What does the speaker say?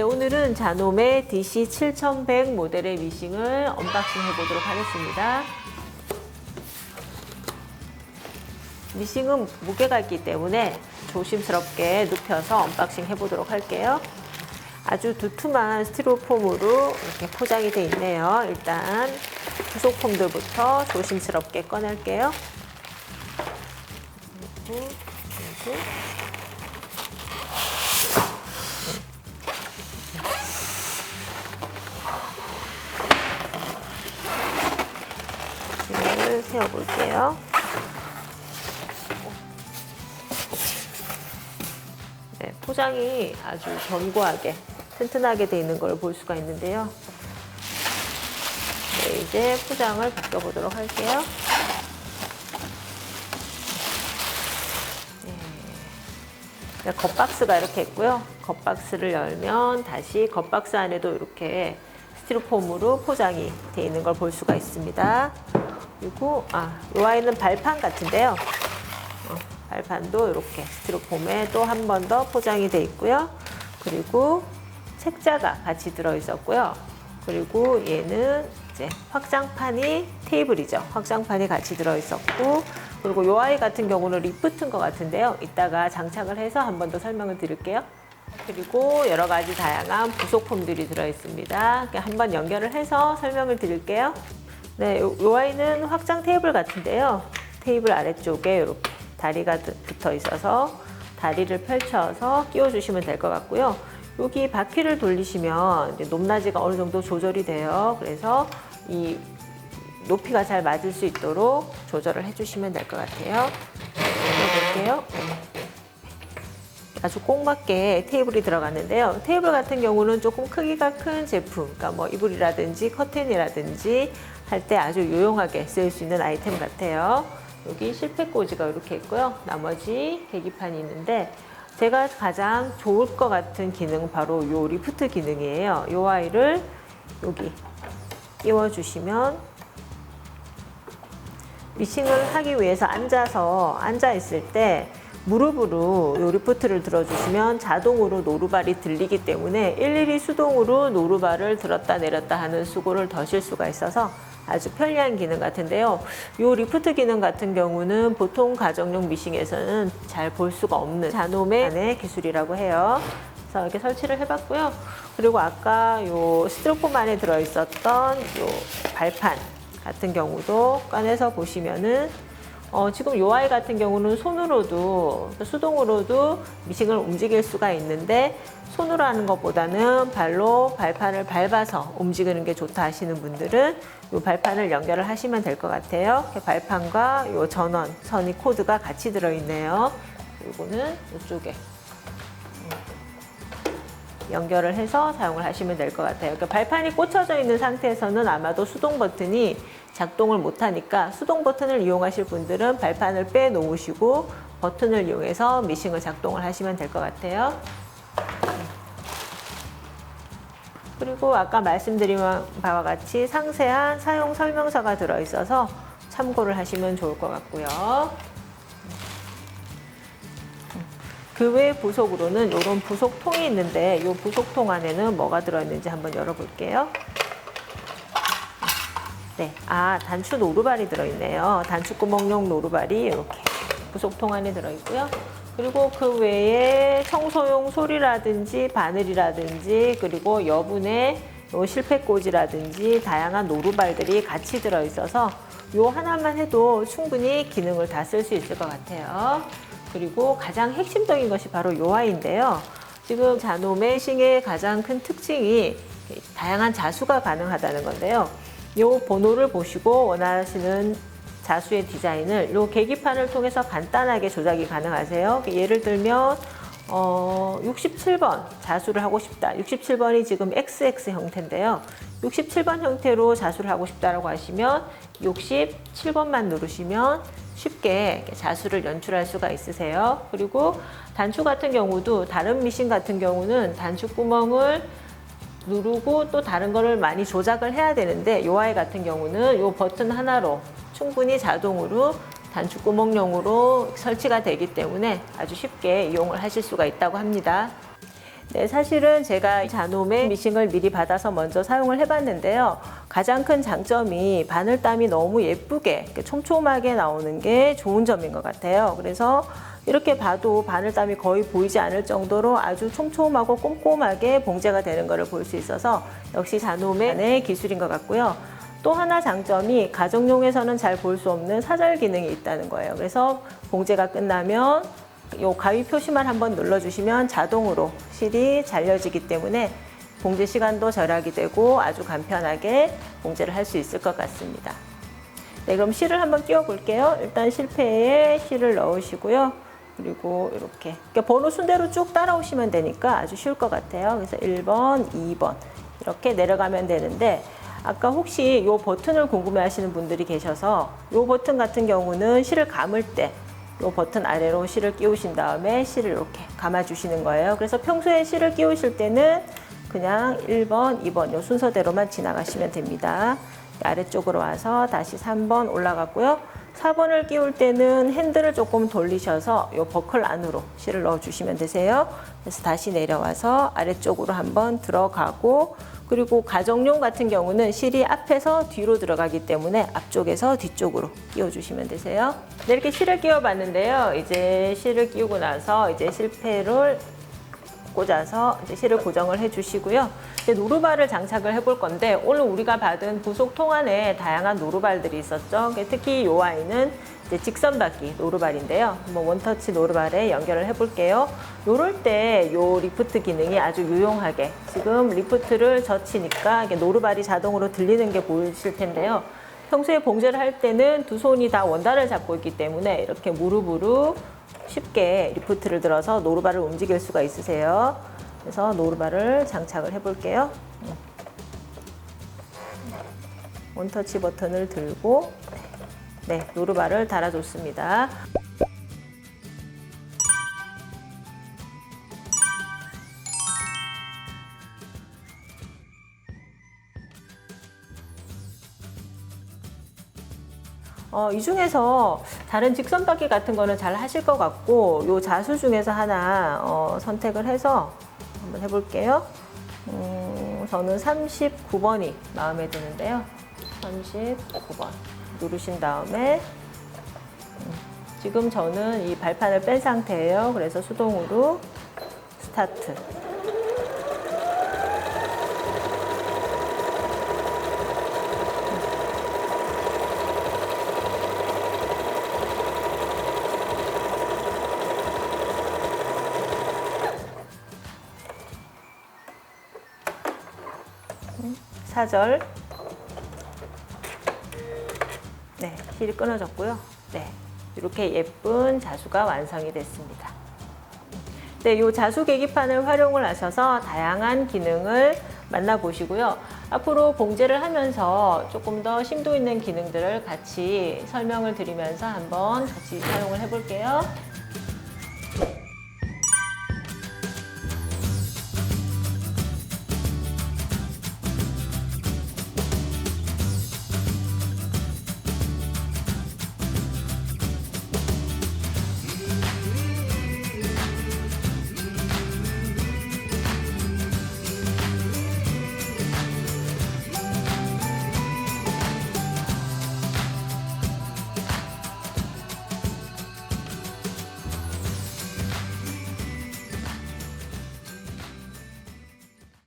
네, 오늘은 자놈의 DC7100 모델의 미싱을 언박싱 해보도록 하겠습니다. 미싱은 무게가 있기 때문에 조심스럽게 눕혀서 언박싱 해보도록 할게요. 아주 두툼한 스티로폼으로 이렇게 포장이 되어 있네요. 일단 부속폼들부터 조심스럽게 꺼낼게요. 그리고 짐을 세워볼게요. 네, 포장이 아주 견고하게 튼튼하게 되어 있는 걸 볼 수가 있는데요. 네, 이제 포장을 벗겨보도록 할게요. 네, 겉박스가 이렇게 있고요. 겉박스를 열면 다시 겉박스 안에도 이렇게 스티로폼으로 포장이 되어 있는 걸 볼 수가 있습니다. 그리고 이 아이는 발판 같은데요. 발판도 이렇게 스티로폼에 또 한 번 더 포장이 되어 있고요. 그리고 책자가 같이 들어 있었고요. 그리고 얘는 이제 확장판이 테이블이죠. 확장판이 같이 들어 있었고, 그리고 이 아이 같은 경우는 리프트인 것 같은데요. 이따가 장착을 해서 한 번 더 설명을 드릴게요. 그리고 여러 가지 다양한 부속품들이 들어 있습니다. 한번 연결을 해서 설명을 드릴게요. 네, 이 아이는 확장 테이블 같은데요. 테이블 아래쪽에 이렇게 다리가 붙어 있어서 다리를 펼쳐서 끼워 주시면 될 것 같고요. 여기 바퀴를 돌리시면 이제 높낮이가 어느 정도 조절이 돼요. 그래서 이 높이가 잘 맞을 수 있도록 조절을 해주시면 될 것 같아요. 볼게요. 아주 꼭 맞게 테이블이 들어갔는데요. 테이블 같은 경우는 조금 크기가 큰 제품, 그러니까 뭐 이불이라든지 커튼이라든지 할 때 아주 유용하게 쓸 수 있는 아이템 같아요. 여기 실패 꽂이가 이렇게 있고요. 나머지 계기판이 있는데 제가 가장 좋을 것 같은 기능 바로 이 리프트 기능이에요. 이 아이를 여기 끼워주시면 미싱을 하기 위해서 앉아 있을 때 무릎으로 이 리프트를 들어주시면 자동으로 노루발이 들리기 때문에 일일이 수동으로 노루발을 들었다 내렸다 하는 수고를 더실 수가 있어서 아주 편리한 기능 같은데요. 이 리프트 기능 같은 경우는 보통 가정용 미싱에서는 잘 볼 수가 없는 자놈의 기술이라고 해요. 그래서 이렇게 설치를 해봤고요. 그리고 아까 이 스티로폼 안에 들어있었던 이 발판 같은 경우도 꺼내서 보시면은 지금 이 아이 같은 경우는 손으로도 수동으로도 미싱을 움직일 수가 있는데 손으로 하는 것보다는 발로 발판을 밟아서 움직이는 게 좋다 하시는 분들은 이 발판을 연결을 하시면 될 것 같아요. 발판과 이 전원, 선이 코드가 같이 들어있네요. 그리고는 이쪽에 연결을 해서 사용을 하시면 될 것 같아요. 발판이 꽂혀져 있는 상태에서는 아마도 수동 버튼이 작동을 못하니까 수동 버튼을 이용하실 분들은 발판을 빼놓으시고 버튼을 이용해서 미싱을 작동을 하시면 될 것 같아요. 그리고 아까 말씀드린 바와 같이 상세한 사용 설명서가 들어있어서 참고를 하시면 좋을 것 같고요. 그 외 부속으로는 이런 부속통이 있는데 이 부속통 안에는 뭐가 들어있는지 한번 열어볼게요. 네, 단추 노루발이 들어있네요. 단추 구멍용 노루발이 이렇게 부속통 안에 들어있고요. 그리고 그 외에 청소용 소리라든지 바늘이라든지 그리고 여분의 실패 꽂이라든지 다양한 노루발들이 같이 들어있어서 이 하나만 해도 충분히 기능을 다 쓸 수 있을 것 같아요. 그리고 가장 핵심적인 것이 바로 이 아이인데요. 지금 자놈의 미싱의 가장 큰 특징이 다양한 자수가 가능하다는 건데요. 이 번호를 보시고 원하시는 자수의 디자인을 이 계기판을 통해서 간단하게 조작이 가능하세요. 예를 들면 67번 자수를 하고 싶다. 67번이 지금 XX 형태인데요. 67번 형태로 자수를 하고 싶다라고 하시면 67번만 누르시면 쉽게 자수를 연출할 수가 있으세요. 그리고 단추 같은 경우도 다른 미싱 같은 경우는 단추 구멍을 누르고 또 다른 거를 많이 조작을 해야 되는데 이 아이 같은 경우는 이 버튼 하나로 충분히 자동으로 단추구멍용으로 설치가 되기 때문에 아주 쉽게 이용을 하실 수가 있다고 합니다. 네, 사실은 제가 자노메 미싱을 미리 받아서 먼저 사용을 해봤는데요. 가장 큰 장점이 바늘땀이 너무 예쁘게 촘촘하게 나오는 게 좋은 점인 것 같아요. 그래서 이렇게 봐도 바늘땀이 거의 보이지 않을 정도로 아주 촘촘하고 꼼꼼하게 봉제가 되는 것을 볼 수 있어서 역시 자노메의 기술인 것 같고요. 또 하나 장점이 가정용에서는 잘 볼 수 없는 사절 기능이 있다는 거예요. 그래서 봉제가 끝나면 이 가위 표시만 한번 눌러주시면 자동으로 실이 잘려지기 때문에 봉제 시간도 절약이 되고 아주 간편하게 봉제를 할 수 있을 것 같습니다. 네, 그럼 실을 한번 끼워 볼게요. 일단 실패에 실을 넣으시고요. 그리고 이렇게 번호 순대로 쭉 따라오시면 되니까 아주 쉬울 것 같아요. 그래서 1번, 2번 이렇게 내려가면 되는데 아까 혹시 이 버튼을 궁금해 하시는 분들이 계셔서 이 버튼 같은 경우는 실을 감을 때 이 버튼 아래로 실을 끼우신 다음에 실을 이렇게 감아 주시는 거예요. 그래서 평소에 실을 끼우실 때는 그냥 1번, 2번 이 순서대로만 지나가시면 됩니다. 아래쪽으로 와서 다시 3번 올라갔고요. 4번을 끼울 때는 핸들을 조금 돌리셔서 이 버클 안으로 실을 넣어 주시면 되세요. 그래서 다시 내려와서 아래쪽으로 한번 들어가고, 그리고 가정용 같은 경우는 실이 앞에서 뒤로 들어가기 때문에 앞쪽에서 뒤쪽으로 끼워 주시면 되세요. 네, 이렇게 실을 끼워 봤는데요. 이제 실을 끼우고 나서 이제 실패를 꽂아서 이제 실을 고정을 해 주시고요. 이제 노루발을 장착을 해볼 건데, 오늘 우리가 받은 부속 통 안에 다양한 노루발들이 있었죠. 특히 이 아이는 이제 직선받기 노루발인데요. 한번 원터치 노루발에 연결을 해볼게요. 요럴 때 요 리프트 기능이 아주 유용하게, 지금 리프트를 젖히니까 노루발이 자동으로 들리는 게 보이실 텐데요. 평소에 봉제를 할 때는 두 손이 다 원단을 잡고 있기 때문에 이렇게 무릎으로 쉽게 리프트를 들어서 노루발을 움직일 수가 있으세요. 그래서 노루발을 장착을 해볼게요. 원터치 버튼을 들고 네, 노루발을 달아줬습니다. 이 중에서 다른 직선받기 같은 거는 잘 하실 것 같고, 요 자수 중에서 하나 선택을 해서 한번 해볼게요. 저는 39번이 마음에 드는데요. 39번 누르신 다음에 지금 저는 이 발판을 뺀 상태예요. 그래서 수동으로 스타트. 사절. 네, 실이 끊어졌고요. 네, 이렇게 예쁜 자수가 완성이 됐습니다. 네, 이 자수 계기판을 활용을 하셔서 다양한 기능을 만나보시고요. 앞으로 봉제를 하면서 조금 더 심도 있는 기능들을 같이 설명을 드리면서 한번 같이 사용을 해볼게요.